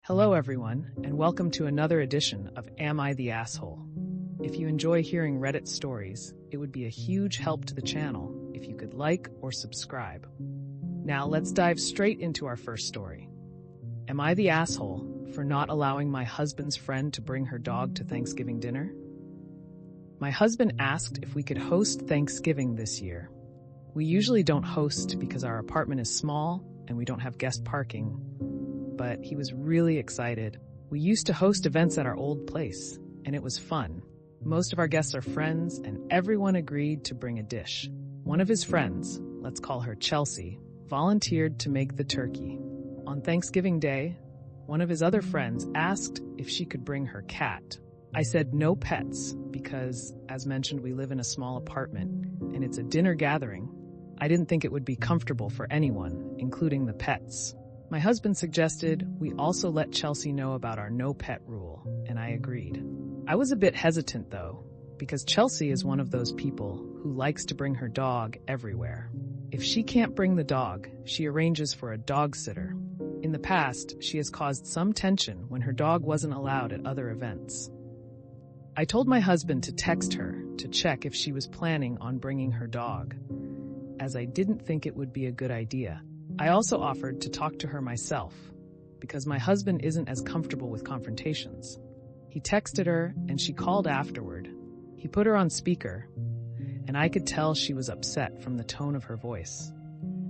Hello everyone, and welcome to another edition of Am I the Asshole? If you enjoy hearing Reddit stories, it would be a huge help to the channel if you could like or subscribe. Now let's dive straight into our first story. Am I the asshole for not allowing my husband's friend to bring her dog to Thanksgiving dinner? My husband asked if we could host Thanksgiving this year. We usually don't host because our apartment is small and we don't have guest parking, but he was really excited. We used to host events at our old place, and it was fun. Most of our guests are friends, and everyone agreed to bring a dish. One of his friends, let's call her Chelsea, volunteered to make the turkey. On Thanksgiving Day, one of his other friends asked if she could bring her cat. I said no pets because, as mentioned, we live in a small apartment, and it's a dinner gathering. I didn't think it would be comfortable for anyone, including the pets. My husband suggested we also let Chelsea know about our no pet rule, and I agreed. I was a bit hesitant though, because Chelsea is one of those people who likes to bring her dog everywhere. If she can't bring the dog, she arranges for a dog sitter. In the past, she has caused some tension when her dog wasn't allowed at other events. I told my husband to text her to check if she was planning on bringing her dog, as I didn't think it would be a good idea. I also offered to talk to her myself, because my husband isn't as comfortable with confrontations. He texted her, and she called afterward. He put her on speaker, and I could tell she was upset from the tone of her voice.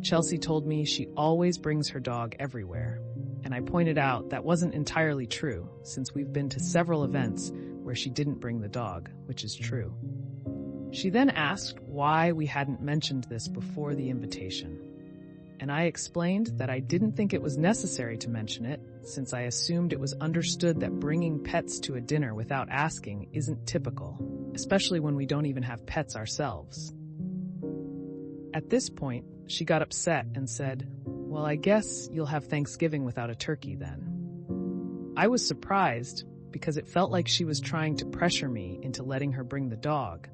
Chelsea told me she always brings her dog everywhere, and I pointed out that wasn't entirely true, since we've been to several events where she didn't bring the dog, which is true. She then asked why we hadn't mentioned this before the invitation. And I explained that I didn't think it was necessary to mention it, since I assumed it was understood that bringing pets to a dinner without asking isn't typical, especially when we don't even have pets ourselves. At this point, she got upset and said, "Well, I guess you'll have Thanksgiving without a turkey then." I was surprised because it felt like she was trying to pressure me into letting her bring the dog,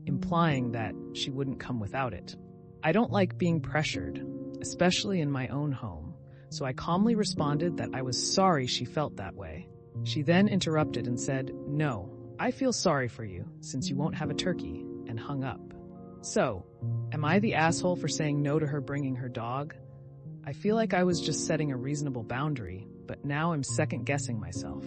implying that she wouldn't come without it. I don't like being pressured, especially in my own home, so I calmly responded that I was sorry she felt that way. She then interrupted and said, "No, I feel sorry for you since you won't have a turkey," and hung up. So, am I the asshole for saying no to her bringing her dog? I feel like I was just setting a reasonable boundary, but now I'm second-guessing myself.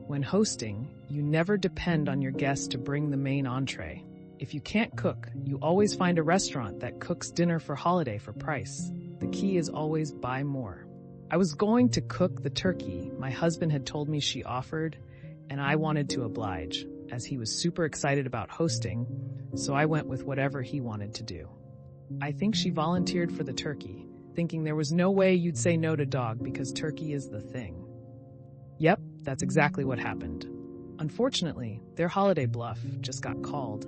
When hosting, you never depend on your guests to bring the main entree. If you can't cook, you always find a restaurant that cooks dinner for holiday for price. The key is always buy more. I was going to cook the turkey my husband had told me she offered, and I wanted to oblige, as he was super excited about hosting, so I went with whatever he wanted to do. I think she volunteered for the turkey, thinking there was no way you'd say no to dog because turkey is the thing. Yep, that's exactly what happened. Unfortunately, their holiday bluff just got called.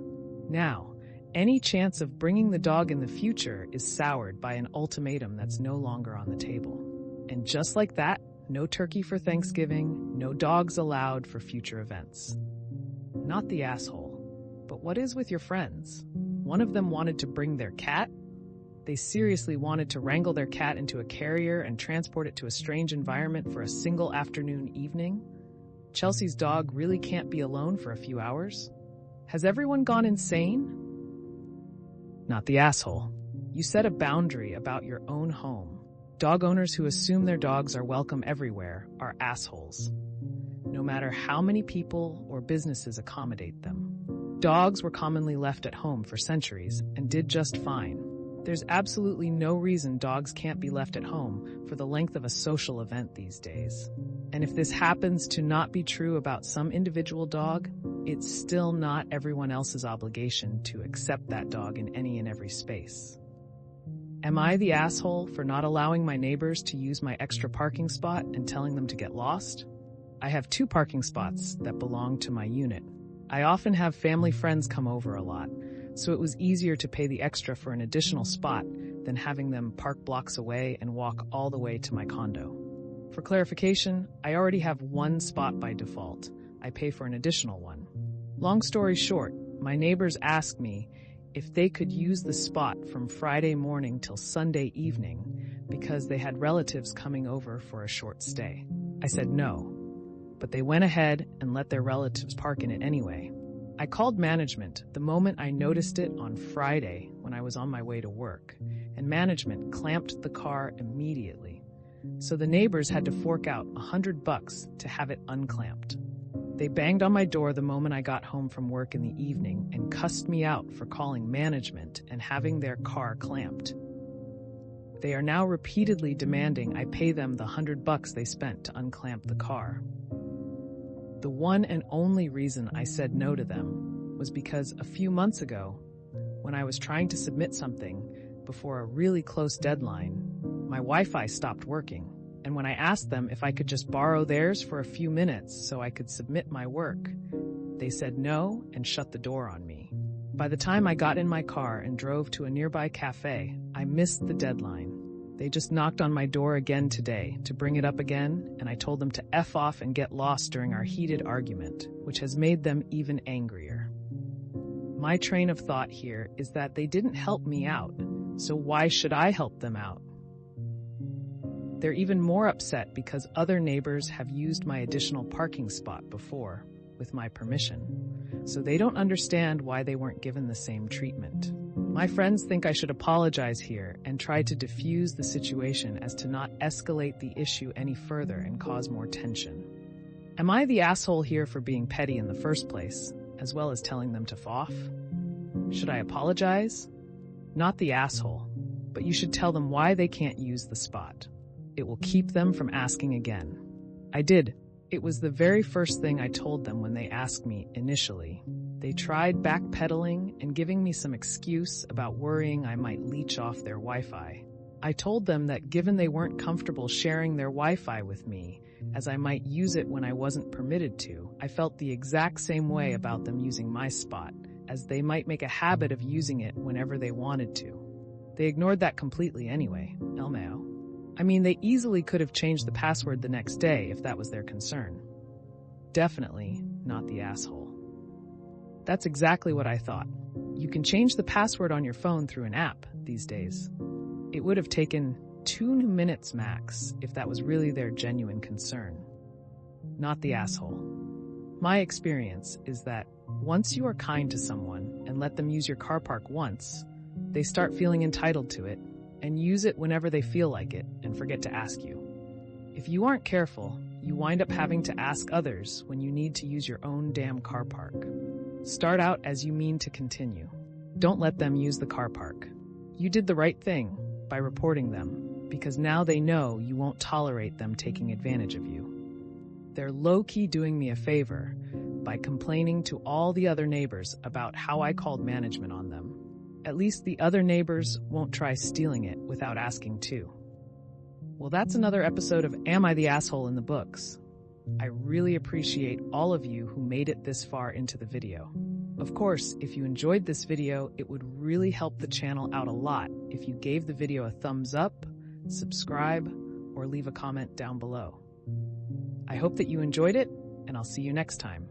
Now, any chance of bringing the dog in the future is soured by an ultimatum that's no longer on the table. And just like that, no turkey for Thanksgiving, no dogs allowed for future events. Not the asshole. But what is with your friends? One of them wanted to bring their cat? They seriously wanted to wrangle their cat into a carrier and transport it to a strange environment for a single afternoon evening? Chelsea's dog really can't be alone for a few hours? Has everyone gone insane? Not the asshole. You set a boundary about your own home. Dog owners who assume their dogs are welcome everywhere are assholes, no matter how many people or businesses accommodate them. Dogs were commonly left at home for centuries and did just fine. There's absolutely no reason dogs can't be left at home for the length of a social event these days. And if this happens to not be true about some individual dog, it's still not everyone else's obligation to accept that dog in any and every space. Am I the asshole for not allowing my neighbors to use my extra parking spot and telling them to get lost? I have 2 parking spots that belong to my unit. I often have family friends come over a lot, so it was easier to pay the extra for an additional spot than having them park blocks away and walk all the way to my condo. For clarification, I already have 1 spot by default. I pay for an additional one. Long story short, my neighbors asked me if they could use the spot from Friday morning till Sunday evening because they had relatives coming over for a short stay. I said no, but they went ahead and let their relatives park in it anyway. I called management the moment I noticed it on Friday when I was on my way to work, and management clamped the car immediately. So the neighbors had to fork out $100 to have it unclamped. They banged on my door the moment I got home from work in the evening and cussed me out for calling management and having their car clamped. They are now repeatedly demanding I pay them the $100 they spent to unclamp the car. The one and only reason I said no to them was because a few months ago, when I was trying to submit something before a really close deadline, my Wi-Fi stopped working, and when I asked them if I could just borrow theirs for a few minutes so I could submit my work, they said no and shut the door on me. By the time I got in my car and drove to a nearby cafe, I missed the deadline. They just knocked on my door again today to bring it up again, and I told them to F off and get lost during our heated argument, which has made them even angrier. My train of thought here is that they didn't help me out, so why should I help them out? They're even more upset because other neighbors have used my additional parking spot before, with my permission, so they don't understand why they weren't given the same treatment. My friends think I should apologize here and try to diffuse the situation as to not escalate the issue any further and cause more tension. Am I the asshole here for being petty in the first place, as well as telling them to F off? Should I apologize? Not the asshole, but you should tell them why they can't use the spot. It will keep them from asking again. I did. It was the very first thing I told them when they asked me initially. They tried backpedaling and giving me some excuse about worrying I might leech off their Wi-Fi. I told them that given they weren't comfortable sharing their Wi-Fi with me, as I might use it when I wasn't permitted to, I felt the exact same way about them using my spot, as they might make a habit of using it whenever they wanted to. They ignored that completely anyway, LMAO. I mean, they easily could have changed the password the next day if that was their concern. Definitely not the asshole. That's exactly what I thought. You can change the password on your phone through an app these days. It would have taken 2 minutes max if that was really their genuine concern. Not the asshole. My experience is that once you are kind to someone and let them use your car park once, they start feeling entitled to it and use it whenever they feel like it and forget to ask you. If you aren't careful, you wind up having to ask others when you need to use your own damn car park. Start out as you mean to continue. Don't let them use the car park. You did the right thing by reporting them, because now they know you won't tolerate them taking advantage of you. They're low-key doing me a favor by complaining to all the other neighbors about how I called management on them. At least the other neighbors won't try stealing it without asking too. Well, that's another episode of Am I the Asshole in the books. I really appreciate all of you who made it this far into the video. Of course, if you enjoyed this video, it would really help the channel out a lot if you gave the video a thumbs up, subscribe, or leave a comment down below. I hope that you enjoyed it, and I'll see you next time.